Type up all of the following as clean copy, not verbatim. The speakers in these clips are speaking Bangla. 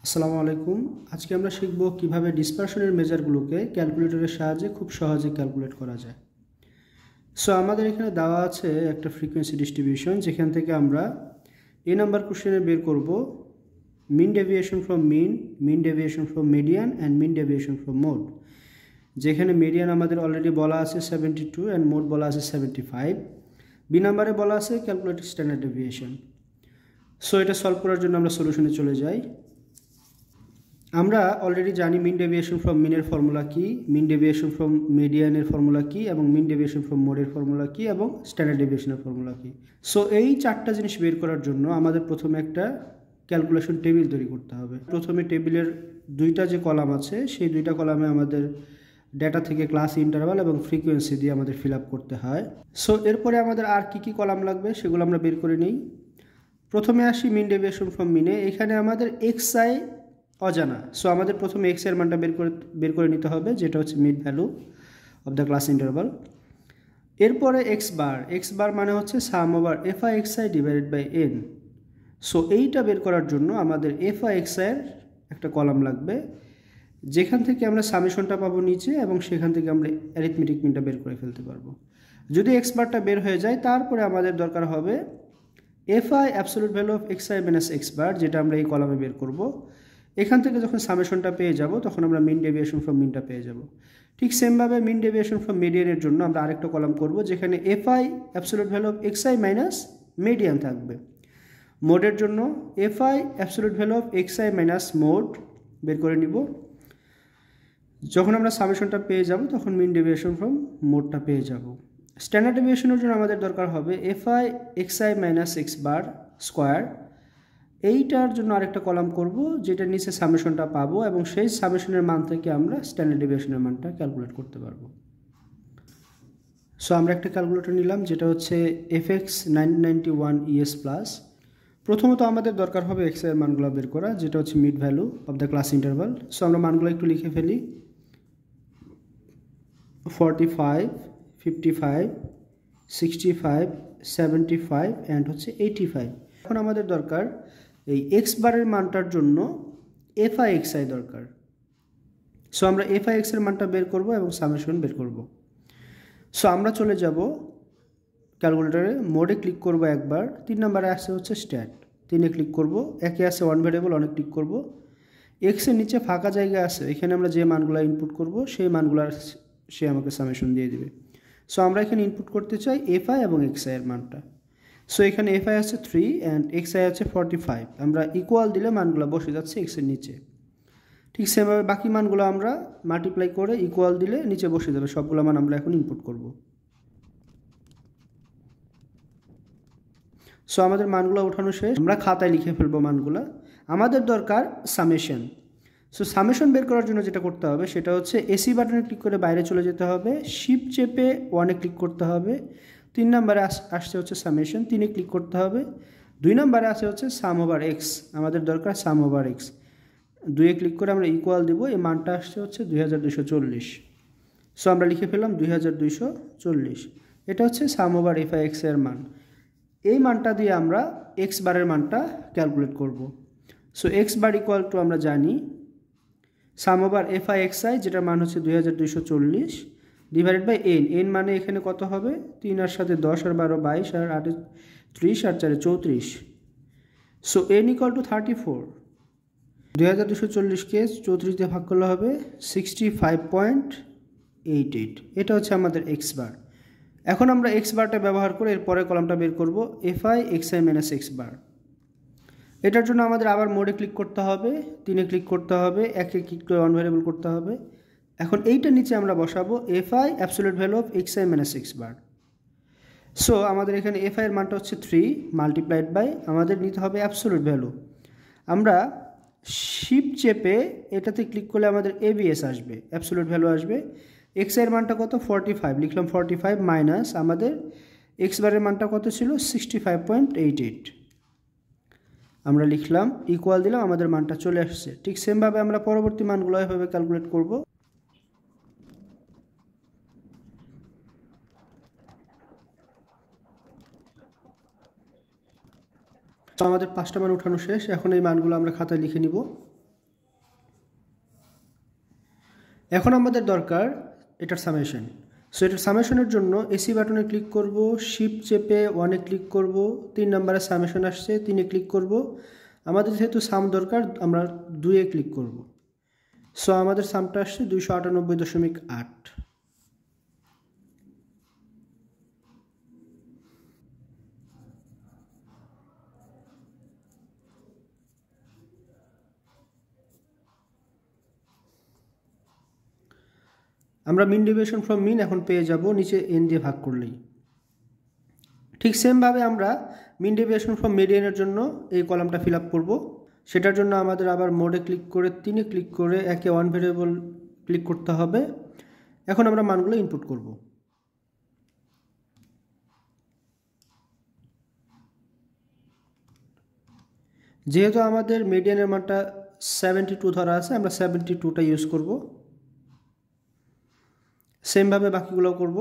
আসসালামু আলাইকুম। আজকে আমরা শিখব কিভাবে ডিসপারশনের মেজারগুলোকে ক্যালকুলেটরের সাহায্যে খুব সহজে ক্যালকুলেট করা যায়। সো আমাদের এখানে দেওয়া আছে একটা ফ্রিকোয়েন্সি ডিস্ট্রিবিউশন, যেখান থেকে আমরা নাম্বার কোশ্চেনে বের করব mean deviation from mean deviation from median and mean deviation from mode. যেখানে মিডিয়ান আমাদের অলরেডি বলা আছে 72 অ্যান্ড মোড বলা আছে 75। বি নাম্বারে বলা আছে ক্যালকুলেট স্ট্যান্ডার্ড ডেভিয়েশন। সো এটা সলভ করার জন্য আমরা সলিউশনে চলে যাই। আমরা অলরেডি জানি মিন ডেভিয়েশন ফ্রম মিনের ফর্মুলা কি, মিন ডেভিয়েশন ফ্রম মিডিয়ানের ফর্মুলা কি, এবং মিন ডেভিয়েশন ফ্রম মোডের ফর্মুলা কি, এবং স্ট্যান্ডার্ড ডেভিয়েশনের ফর্মুলা কি। সো এই চারটা জিনিস বের করার জন্য আমাদের প্রথমে একটা ক্যালকুলেশন টেবিল তৈরি করতে হবে। প্রথমে টেবিলের দুইটা যে কলাম আছে সেই দুইটা কলামে আমাদের ডেটা থেকে ক্লাস ইন্টারভাল এবং ফ্রিকোয়েন্সি দিয়ে আমাদের ফিল আপ করতে হয়। সো এরপরে আমাদের আর কি কি কলাম লাগবে সেগুলো আমরা বের করে নিই। প্রথমে আসি মিন ডেভিয়েশন ফ্রম মিনে। এখানে আমাদের এক্সআই অজানা। সো আমাদের প্রথমে এক্স এর মানটা বের করে নিতে হবে, যেটা হচ্ছে mid value of the class interval. এরপরে এক্স বার মানে হচ্ছে sum over F I x I divided by N. So এইটা বের করার জন্য আমাদের এফ আই এক্স আইয়ের একটা কলাম লাগবে, যেখান থেকে আমরা সামেশনটা পাবো নিচে, এবং সেখান থেকে আমরা অ্যারিথমেটিক মিনটা বের করে ফেলতে পারবো। যদি এক্স বারটা বের হয়ে যায়, তারপরে আমাদের দরকার হবে F I absolute value of X I minus x bar, যেটা আমরা এই কলামে বের করব। এখান থেকে যখন সামেশনটা পেয়ে যাব, তখন আমরা মিন ডেভিয়েশন ফ্রম মিনটা পেয়ে যাব। ঠিক সেমভাবে মিন ডেভিয়েশন ফ্রম মিডিয়ানের জন্য আমরা আরেকটা কলাম করব, যেখানে F I absolute value of X I minus median থাকবে। মোডের জন্য F I absolute value of X I minus mode বের করে নিব। যখন আমরা সামেশনটা পেয়ে যাব, তখন মিন ডেভিয়েশন ফ্রম মোডটা পেয়ে যাব। স্ট্যান্ডার্ড ডেভিয়েশনের জন্য আমাদের দরকার হবে F I x I minus x bar square. এইটার জন্য আরেকটা কলাম করব, যেটার নিচে সামেশনটা পাবো, এবং সেই সামেশনের মান থেকে আমরা স্ট্যান্ডার্ড ডেভিয়েশনের মানটা ক্যালকুলেট করতে পারবো। সো আমরা একটা ক্যালকুলেটর নিলাম, যেটা হচ্ছে FX 991 ES প্লাস। প্রথমত আমাদের দরকার হবে এক্স এর মানগুলো বের করা, যেটা হচ্ছে mid value of the class interval. So আমরা মানগুলো একটু লিখে ফেলি। 45, 55, 65, 75 অ্যান্ড হচ্ছে 85। এখন আমাদের দরকার এই এক্স বারের মানটার জন্য এফআই এক্স আই দরকার। সো আমরা এফআই এক্স এর মানটা বের করব এবং সামেশন বের করব। সো আমরা চলে যাব ক্যালকুলেটরে, মোডে ক্লিক করব একবার, 3 নম্বরে আসছে হচ্ছে স্ট্যাট, 3-এ ক্লিক করব। একে আছে ওয়ান ভেরিয়েবল, অনেক ক্লিক করব। এক্সের নিচে ফাঁকা জায়গা আছে, এখানে আমরা যে মানগুলো ইনপুট করব সেই মানগুলোর সে আমাকে সামেশন দিয়ে দিবে। সো আমরা এখানে ইনপুট করতে চাই এফআই এবং এক্সআই এর মানটা। সো এখানে এফআই আছে 3 অ্যান্ড এক্সআই আছে 45। আমরা ইকুয়াল দিলে মানগুলো বসে যাচ্ছে এক্সের নিচে। ঠিক সেভাবে বাকি মানগুলো আমরা মাল্টিপ্লাই করে ইকুয়াল দিলে নিচে বসে যাবে। সবগুলো মান আমরা এখন ইনপুট করব। সো আমাদের মানগুলো ওঠানো শেষ, আমরা খাতায় লিখে ফেলবো মানগুলো। আমাদের দরকার সামেশন। সো সামেশন বের করার জন্য যেটা করতে হবে সেটা হচ্ছে এসি বাটনে ক্লিক করে বাইরে চলে যেতে হবে, শিফট চেপে 1-এ ক্লিক করতে হবে। 3 নম্বরে আসছে হচ্ছে সামেশন, 3-এ ক্লিক করতে হবে। 2 নম্বরে আসে হচ্ছে সাম ওভার এক্স, আমাদের দরকার সাম ওভার এক্স। 2-এ ক্লিক করে আমরা ইকুয়াল দিব, এই মানটা আসছে হচ্ছে 2240। সো আমরা লিখে ফেললাম 2240। এটা হচ্ছে sum over F I x এর মান। এই মানটা দিয়ে আমরা এক্স বারের মানটা ক্যালকুলেট করব। So x bar equal to আমরা জানি sum over F I x i, যেটার মান হচ্ছে 2240 ডিভাইডেড বাই এন। এন মানে এখানে কত হবে, 3 আর 7 10 আর 12 22 আর 8 30 আর 4 34। So N equal to 34। 2240-কে 34 দিয়ে ভাগ করলে হবে 65.88। এটা হচ্ছে আমাদের এক্স বার। এখন আমরা এক্স বারটা ব্যবহার করে এর পরের কলামটা বের করব, f I x I minus x bar. এটার জন্য আমাদের আবার মোডে ক্লিক করতে হবে, 3-এ ক্লিক করতে হবে, 1-এ ক্লিক করে ওয়ান ভেরিয়েবল করতে হবে। এখন এইটা নিচে আমরা বসাবো F I absolute value of X I minus x bar. So আমাদের এখানে এফ আইয়ের মানটা হচ্ছে 3 মাল্টিপ্লাইড বাই আমাদের নিতে হবে অ্যাবসোলিউট ভ্যালু। আমরা শিফট চেপে এটাতে ক্লিক করলে আমাদের এবিএস আসবে, অ্যাবসোলিউট ভ্যালু আসবে। এক্স এর মানটা কত 45, লিখলাম 45 মাইনাস আমাদের এক্স বারের মানটা কত ছিল 65.88। আমরা লিখলাম ইকুয়াল দিলাম, আমাদের মানটা চলে আসছে। ঠিক সেমভাবে আমরা পরবর্তী মানগুলো এভাবে ক্যালকুলেট করব। তো আমাদের 5টা মান উঠানো শেষ, এখন এই মানগুলো আমরা খাতায় লিখে নিব। এখন আমাদের দরকার এটার সামেশন। সো এটার সামেশনের জন্য এসি বাটনে ক্লিক করব, শিফট চেপে 1-এ ক্লিক করব, 3 নম্বরে সামেশন আসছে 3-এ ক্লিক করব। আমাদের যেহেতু সাম দরকার আমরা 2-এ ক্লিক করব। সো আমাদের সামটা আসছে 298.8। আমরা মিন ডেভিয়েশন ফ্রম মিন এখন পেয়ে যাব নিচে এন দিয়ে ভাগ করলেই। ঠিক সেমভাবে আমরা মিন ডেভিয়েশন ফ্রম মিডিয়ানের জন্য এই কলামটা ফিল আপ করবো। সেটার জন্য আমাদের আবার মোডে ক্লিক করে 3-এ ক্লিক করে একে 1 ভেরিয়েবল ক্লিক করতে হবে। এখন আমরা মানগুলো ইনপুট করব। যেহেতু আমাদের মিডিয়ানের মানটা 72 ধরা আছে, আমরা 72টা ইউজ করব। সেমভাবে বাকিগুলো করব।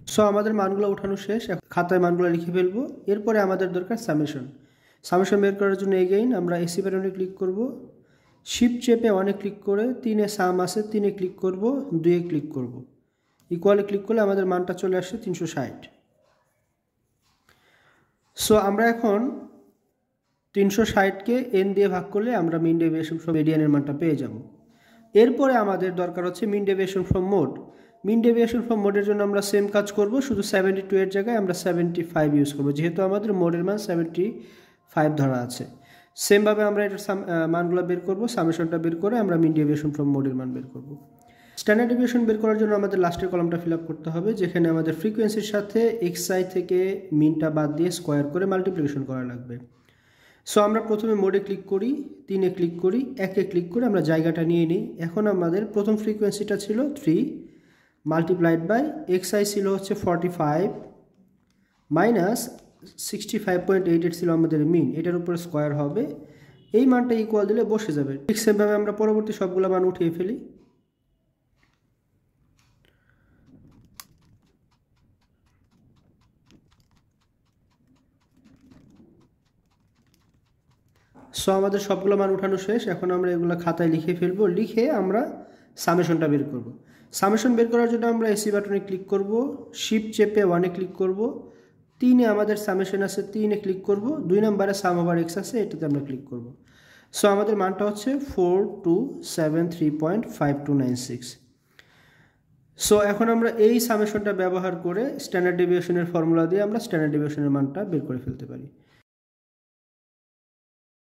সো আমাদের মানগুলো উঠানো শেষ, খাতায় মানগুলো লিখে ফেলবো। এরপরে আমাদের দরকার সামেশন। সামেশন বের করার জন্য এগেইন আমরা এসি বাটনে ক্লিক করব, শিফট চেপে 1-এ ক্লিক করে 3-এ সাম আছে 3-এ ক্লিক করব, 2-এ ক্লিক করব, ইকুয়ালে ক্লিক করলে আমাদের মানটা চলে আসছে 360। সো আমরা এখন 360কে এন দিয়ে ভাগ করলে আমরা মিন ডেভিয়েশন ফ্রম মিডিয়ানের মানটা পেয়ে যাব। এরপরে আমাদের দরকার হচ্ছে mean deviation from mode. Mean deviation from মোডের জন্য আমরা সেম কাজ করব, শুধু 72 এর জায়গায় আমরা 75 ইউজ করব, যেহেতু আমাদের মোডের মান 75 ধরা আছে। সেমভাবে আমরা এটার মানগুলো বের করব, সামেশনটা বের করে আমরা মিন ডেভিয়েশন ফ্রম মোডের মান বের করব। স্ট্যান্ডার্ড ডেভিয়েশন বের করার জন্য আমাদের লাস্টের কলামটা ফিল আপ করতে হবে, যেখানে আমাদের ফ্রিকোয়েন্সির সাথে এক্সআই থেকে মিনটা বাদ দিয়ে স্কোয়ার করে মাল্টিপ্লিকেশন করা লাগবে। সো আমরা প্রথমে মোডে ক্লিক করি, 3-এ ক্লিক করি, 1-এ ক্লিক করে আমরা জায়গাটা নিয়ে নিই। এখন আমাদের প্রথম ফ্রিকোয়েন্সিটা ছিল 3 মাল্টিপ্লাইড বাই এক্সআই ছিল হচ্ছে 45 মাইনাস 65.88 ছিল আমাদের মিন, এটার উপরে স্কোয়ার হবে, এই মানটা ইকুয়াল দিলে বসে যাবে। ঠিক সেমভাবে আমরা পরবর্তী সবগুলো মান উঠিয়ে ফেলি। সো আমাদের সবগুলো মান উঠানো শেষ, এখন আমরা এগুলো খাতায় লিখে ফেলবো, লিখে আমরা সামেশনটা বের করব। সামেশন বের করার জন্য আমরা এসি বাটনে ক্লিক করব, শিফট চেপে 1-এ ক্লিক করব, 3-এ আমাদের সামেশন আছে 3-এ ক্লিক করব, 2 নম্বরে সাম ওভার এক্স আছে এটাতে আমরা ক্লিক করব। সো আমাদের মানটা হচ্ছে 4273.5296। সো এখন আমরা এই সামেশনটা ব্যবহার করে স্ট্যান্ডার্ড ডেভিয়েশনের ফর্মুলা দিয়ে আমরা স্ট্যান্ডার্ড ডেভিয়েশনের মানটা বের করে ফেলতে পারি।